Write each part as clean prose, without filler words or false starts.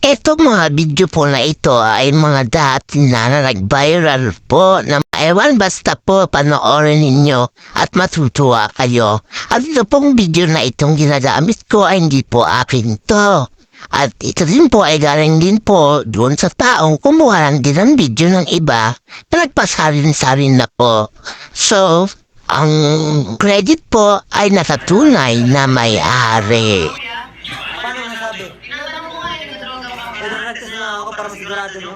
Ito mga video po na ito ay mga dati na nag-viral po na ewan basta po panoorin ninyo at matutuwa kayo. At ito pong video na itong ginagamit ko ay hindi po akin to. At ito din po ay galing din po doon sa taong kumuha lang din ng video ng iba na nagpasarin-sarin na po. So, ang credit po ay nasa tunay na may-ari. Paano masabi? Nag-practice na ako para masigurado, no?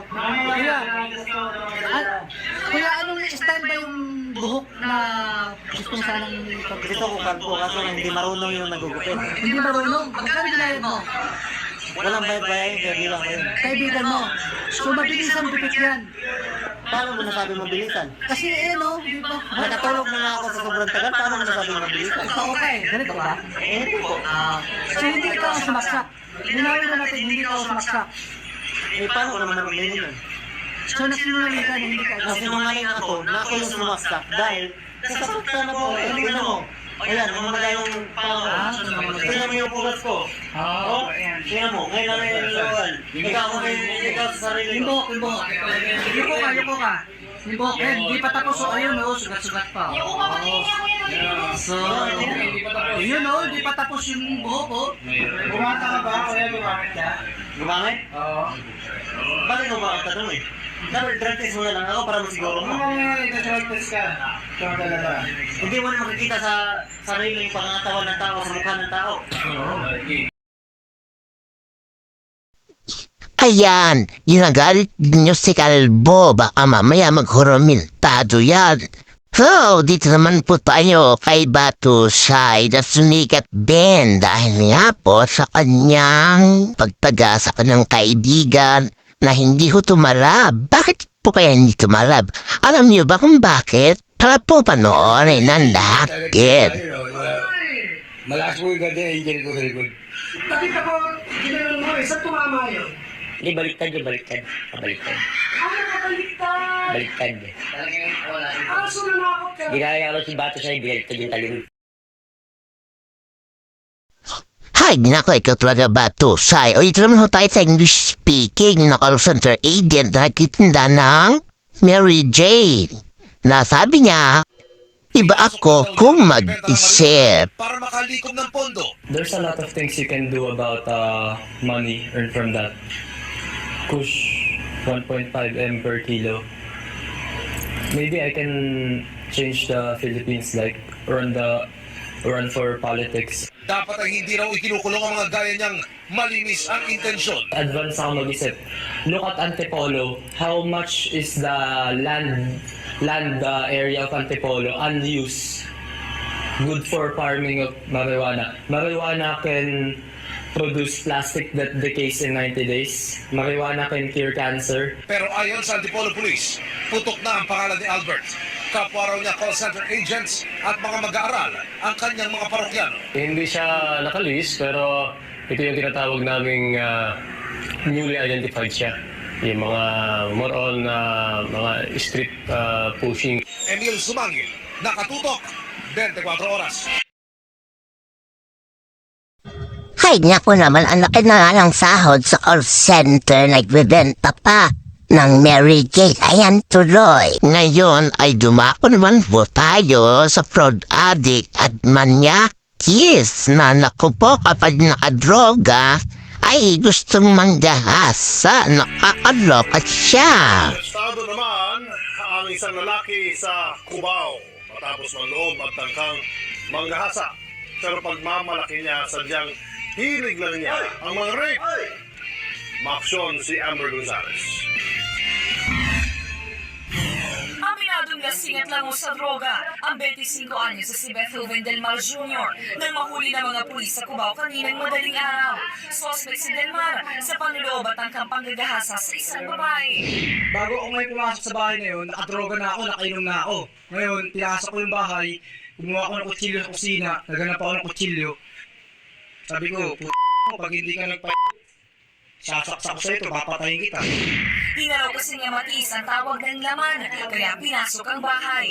Kuya, anong style ba yung buhok na gusto mo sanang Gusto ko kalbo kaso hindi marunong yung nagugupit. Hindi marunong? Magkano binayad mo? Walang bayad-bayad, kaibigan ko yun. Kaibigan mo. So mabilisan gupit yan. Paano mo nasabi mabilisan? Kasi no, di ba? Nakatulog na nga ako sa sobrang tagal, paano mo nasabi mabilisan? Ito okay, ganito ba? Hindi po. So hindi ka sumaksak. Linawin na natin, hindi ka sumaksak. Paano ko naman nabili yun? So nagsinungaling ka na hindi ka Nasinungaling ako na ako yung sumaksak dahil kasaktan na po. Tingnan mo. Ayan, mamagay yung pao. Tingnan mo yung pugas ko. Oh, tingnan mo. Ngayon na yung lawal. Ikaw sa sarili ko. Yuko ka. Hindi pa tapos. So ayun sugat-sugat pa. So, yun hindi pa tapos yung buhok ko. Bumata ka ba? Kaya gumamit ka? Gumamit? Oo. Bakit mo ba tanong eh? Dapat drug test mo na lang ako para masiguro mo. Ito-drug test ka. Ito talaga. Hindi mo na makikita sa sarili yung pangatawan ng tao, sa mukha ng tao. Ayan, ginagalit ninyo si Kalbo, baka mamaya maghurumentado yan. So, dito naman po tayo kay Batusay na sumikat din dahil nga po sa kanyang pagtaga sa kanyang kaibigan na hindi ko tumalab. Bakit po kaya hindi tumalab? Alam niyo ba kung bakit? Para po panoorin ng lahat din. Malakas mo yung ganda, angel ko very good. Nakita ko, ginanong mo saan tumama yun? Hindi, baliktad yun, baliktad. Baliktad. Ano ka baliktad? Baliktad. So nanakot ka? Ginaya ako si Bato sa'yo, baliktad yung talim. Hay, nako, ikaw talaga Batusay. O ito naman ho tayo sa English speaking na call center agent na nagtitinda ng Mary Jane. Na sabi niya, iba ako kung mag-isip. Para makalikom ng pondo. There's a lot of things you can do about money earned from that. Push 1.5 M per kilo. Maybe I can change the Philippines, like run for politics. Dapat ay hindi raw ikinukulong ang mga gaya niyang malinis ang intensyon. Advance ako mag-isip. Look at Antipolo. How much is the land area of Antipolo unused? Good for farming of marijuana. Marijuana can produce plastic that decays in 90 days. Marijuana can cure cancer. Pero ayon sa Antipolo Police, putok na ang pangalan ni Albert. Kapwa raw niya call center agents at mga mag-aaral ang kanyang mga parokyano. Hindi siya nakalist, pero ito yung tinatawag naming newly identified siya. Yung mga more on mga street pushing. Emil Sumangil, nakatutok, 24 oras. Hay, naku naman, ang laki na nga ng sahod sa call center, nagbebenta pa ng Mary Jane. Ayan tuloy. Ngayon ay dumako naman po tayo sa fraud addict at manyakis na naku po kapag nakadroga ay gustong manggahasa, nakakaloka siya. Estado naman ang isang lalaki sa Cubao matapos manloob at tangkang manggahasa. Pero pagmamalaki niya, sadyang hilig lang niya ang mga rape. Maaksyon si Amber Gonzalez. Aminadong lasing at lango sa droga ang 25 anyos sa si Beth Ruben Del Mar Jr. nang mahuli ng mga pulis sa Cubao kaninang madaling araw. Suspect si Del Mar sa panloob at tangkang panggagahasa sa isang babae. Bago ako ngayon pumasok sa bahay na yun, nakadroga na ako, nakainom na ako. Ngayon, pinasok ko yung bahay, gumawa ako ng kutsilyo sa kusina, naganap ako ng kutsilyo. Sabi ko, pag hindi ka sasaksak ko sa ito, papatayin kita. Di na raw kasi niya matiis ang tawag ng laman, kaya pinasok ang bahay.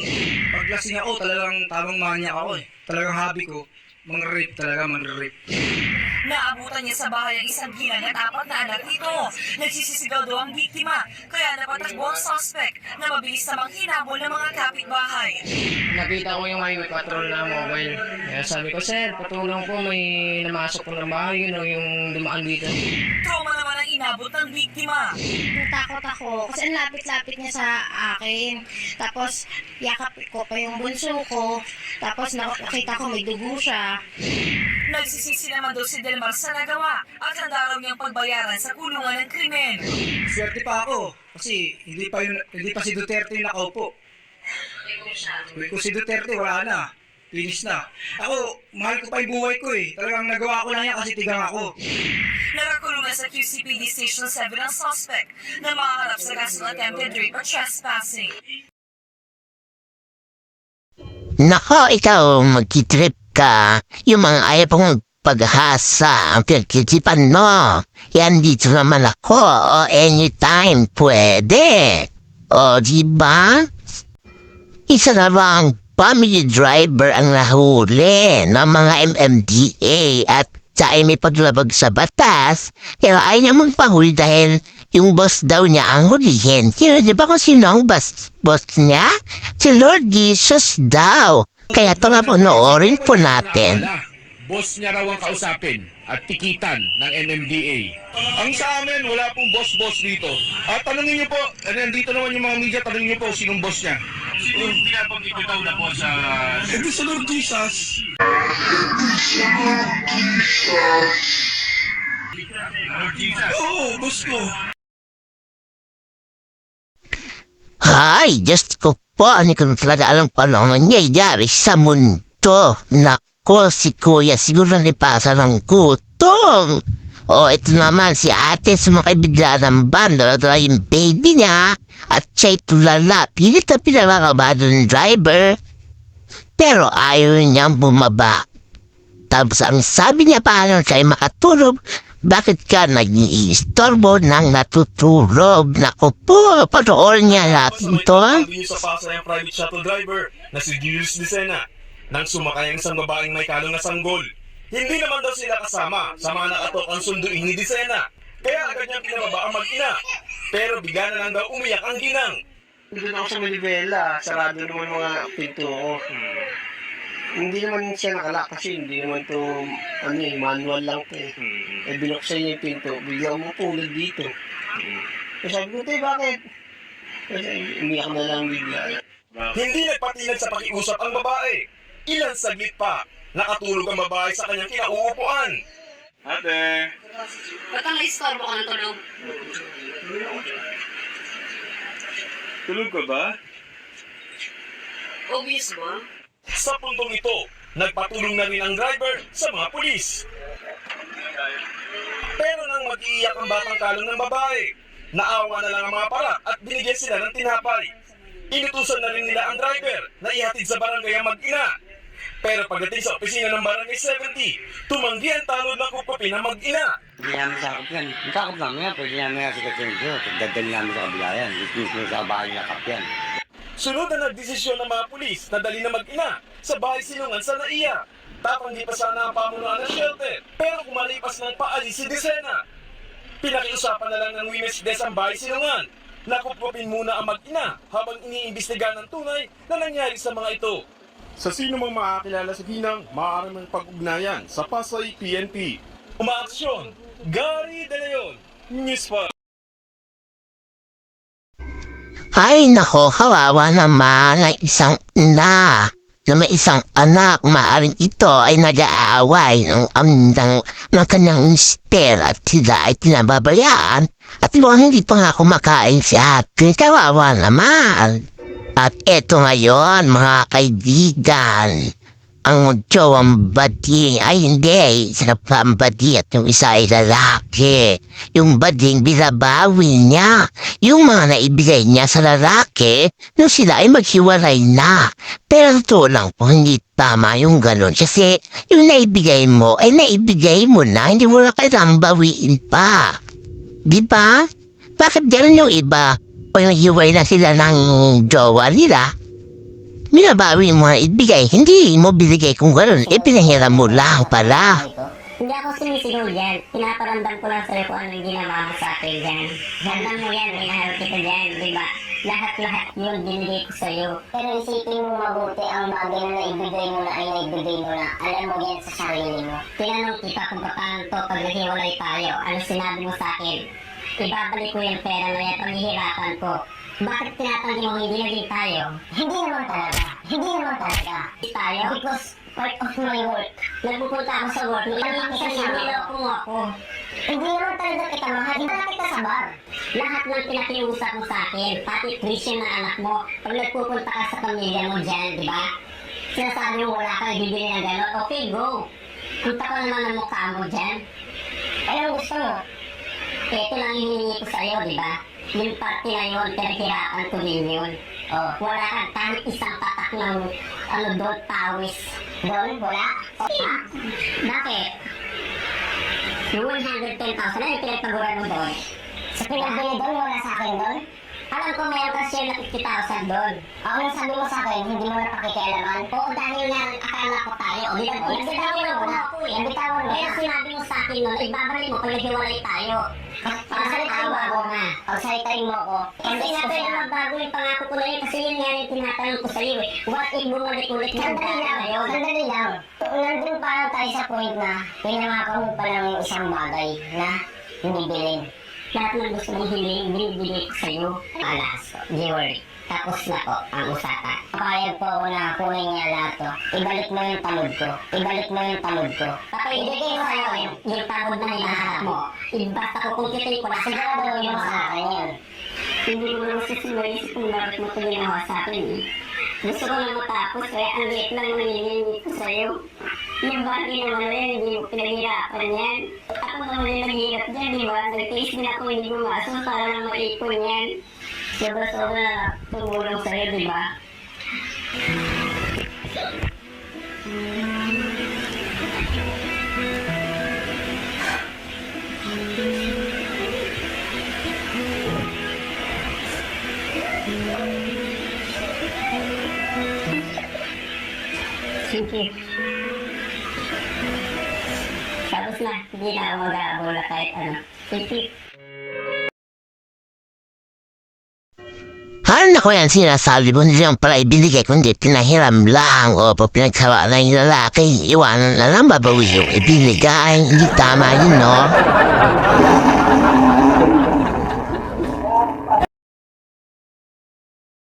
Pag lasing ako, talagang tamang manya ako eh. Talagang hobby ko, mga-rape talaga, mga-rape. Naabutan niya sa bahay ang isang ginang at 4 na anak nito. Nagsisisigaw daw ang biktima, kaya napatakbo ang suspect na mabilis namang hinabol ng mga kapitbahay. Nakita ko yung highway patrol na mobile. Kaya sabi ko, sir, patulong po, may namasok po ng bahay, yun o yung dumaan dito. Trauma naman ang inabot ng biktima. Natakot ako kasi ang lapit-lapit niya sa akin. Tapos yakap ko pa yung bunso ko. Tapos nakita ko may dugo siya. Nagsisisi naman daw si Delmar sa nagawa at handa raw niyang pagbayaran sa kulungan ng krimen. Swerte pa ako, kasi hindi pa si Duterte yung nakaupo. Kung si Duterte, wala na. Finish na. Ako, mahal ko pa yung buhay ko eh. Talagang nagawa ko lang yan kasi tigang ako. Nakakulong na sa QCPD Station 7 ang suspect na makaharap sa kaso ng attempted rape at trespassing. Nako, ikaw magkitrip ka. Yung mga ayaw pong paghasa ang pinagkitipan mo. Yan dito naman ako. O anytime pwede. O diba? Isa na bang family driver ang nahuli ng mga MMDA at sa ay may paglabag sa batas. Kaya ay niya magpahuli dahil yung boss daw niya ang hulihin. Kaya di ba kung sino ang boss niya? Si Lord Jesus daw. Kaya ito nga po, noorin po natin. Boss niya raw ang kausapin at tikitan ng MMDA. Ang sa amin, wala pong boss-boss dito. At tanungin niyo po, nandito naman yung mga media, tanungin niyo po sinong boss niya. Sino yung pinapag-ipitaw na po sa... Hindi sa Lord Jesus. Lord Jesus? Oo, boss ko. Ay, just ko po, ano ko talaga alam pa lang nangyayari sa mundo. Nako, si kuya siguro nipasa ng gutom. O, ito naman si ate sumakibigla ng bando at yung baby niya at siya'y tulala. Pilit na pinakakabado ng driver. Pero ayaw niyang bumaba. Tapos ang sabi niya paano siya'y makatulog. Bakit ka nag-iistorbo nang natutulog? Naku po, panoorin niya natin ito. Sabi niyo sa pasa yung private shuttle driver na si Julius Lucena nang sumakay ang isang babaeng may kalong na sanggol. Hindi naman daw sila kasama sa mga nakatok ang sunduin ni Lucena. Kaya agad niyang pinababa ang mag-ina. Pero bigla na lang daw umiyak ang ginang. Doon ako sa Manibela, sarado naman mga pinto ko. Hindi naman siya nakala kasi hindi naman to manual lang to eh. Binuksan niya yung pinto, bigla umupulad dito. Sabi ko, tayo bakit? Kasi umiyak na lang bigla. Hindi nagpatinag sa pakiusap ang babae. Ilang saglit pa, nakatulog ang babae sa kanyang kinauupuan. Ate! Ba't ang istorbo ka ng tulog? Tulog ka ba? Obvious ba? Sa puntong ito, nagpatulong na rin ang driver sa mga pulis. Pero nang mag-iiyak ang batang kalong ng babae, naawa na lang ang mga parak at binigyan sila ng tinapay. Inutusan na rin nila ang driver na ihatid sa barangay ang mag-ina. Pero pagdating sa opisina ng barangay 70, tumanggi ang tanod na kukupin ng mag-ina. Hindi namin sakop yan. Ang sakop namin yan, pwede namin yan sa kasenso. Dadali namin sa kabila yan. Mismo sa bahay nakap yan. Sunod na nagdesisyon ng mga pulis na dali na mag-ina sa bahay silungan sa Naiya. Tapang di pa sana ang pamunuan ng shelter, pero kumalipas ng paalis si Decena. Pinakiusapan na lang ng Women's Desk ang bahay silungan. Nakupupin muna ang mag-ina habang iniimbestigahan ng tunay na nangyari sa mga ito. Sa sino mang makakilala sa ginang, maaari mong pag-ugnayan sa Pasay PNP. Umaaksyon, Gary De Leon, News 5. Ay nako, kawawa naman ang isang ina na may isang anak. Maaring ito ay nag-aaway ng kanyang mister at sila ay pinababayaan at hindi pa nga kumakain si ate. Kawawa naman. At eto ngayon mga kaibigan, ang magjowang bading ay hindi, sarap pa ang badi at yung isa ay lalaki. Yung bading binabawi niya, yung mga naibigay niya sa lalaki nung sila ay maghiwalay na. Pero totoo lang po, hindi tama yung ganun. Kasi yung naibigay mo ay naibigay mo na, hindi mo na kailangang bawiin pa. Di ba? Bakit ganun yung iba? Pag naghiway na sila ng jowa nila, binabawi mo na ibigay. Hindi mo binigay kung gano'n. Pinahiram mo lang pala. Hindi ako sumisigaw dyan. Pinaparamdam ko lang sa'yo kung ano yung ginawa mo sa akin dyan. Gandang mo yan, minahal kita dyan, di ba? Lahat-lahat yun binigay ko sa'yo. Pero isipin mo mabuti ang bagay na naibigay mo na ay naibigay mo na. Alam mo yan sa sarili mo. Tinanong kita kung paano to pag naghiwalay tayo. Ano sinabi mo sa akin? Ibabalik ko yung pera na yan, paghihirapan ko. Bakit tinatanggi mo hindi naging tayo? Hindi naman talaga. Hindi naman talaga. Tayo? Because part of my work. Nagpupunta ako sa work. Niloko mo ako. Hindi naman talaga kita mahal. Hindi talaga kita sa bar. Lahat ng pinakiusap mo sa akin, pati Christian na anak mo, pag nagpupunta ka sa pamilya mo dyan, di ba? Sinasabi mo wala kang bibili ng gano'n. Okay, go. Punta ko naman ang mukha mo dyan. Anong gusto mo? Ito lang yung hiningi ko sa'yo, di ba? Yung party na yun, pinaghirapan ko din yun. Oh, wala kang kahit isang patak ng doon, pawis. Doon, wala? Ha? Bakit? Yung 110,000 na yung pinagpaguran mo doon. Sa pinagbili doon, wala sa akin doon? Alam ko mayroon ka share na 50,000 doon. Ako nang sabi mo sa akin, hindi mo na pakikialaman. Oo, dahil nga akala ko tayo. O, di ba? Nagbitawan mo ako eh. Nagbitawan mo. Kaya sinabi mo sa akin noon, ibabalik mo pag naghiwalay tayo. Pagsalitain mo ako nga. Pagsalitain mo ako. Kasi nga pwede magbago yung pangako ko na yun. Kasi yun nga yung tinatanong ko sa'yo eh. What if bumalik-ulit na ngayon? Sandali lang. Nandun pa tayo sa point na pinangako mo pa ng isang bagay na binibilin. Lahat ng gusto mong hiling, binibigay ko sa'yo. Alas, jewelry. Tapos na po ang usapan. Papayag po ako na kunin niya lahat to. Ibalik mo yung tamod ko. Ibalik mo yung tamod ko. Ibigay mo sa'yo yung tamod na hinahanap mo. Basta ko kung kitay ko na sigurado mo sa akin yun. Hindi ko naman sisimulisip kung bakit mo ito ginawa sa akin eh. Gusto ko na matapos kaya ang liit lang yung hinihingi ko sa'yo. Yung bagay naman na yun, hindi mo pinaghirapan yan. Ako naman yung naghihirap dyan, di ba? Nag-taste din ako hindi gumastos para lang maipon yan. Sobra-sobra na tumulong sa'yo, di ba? Sige. Tapos na, hindi na ako mag-aabola kahit ano. Sige. Ano ko yan sinasabi mo nilang pala ibinigay kundi pinahiram lang o pinagsawa na yung lalaki. Iwanan na lang babawi yung ibinigay. Hindi tama yun, no?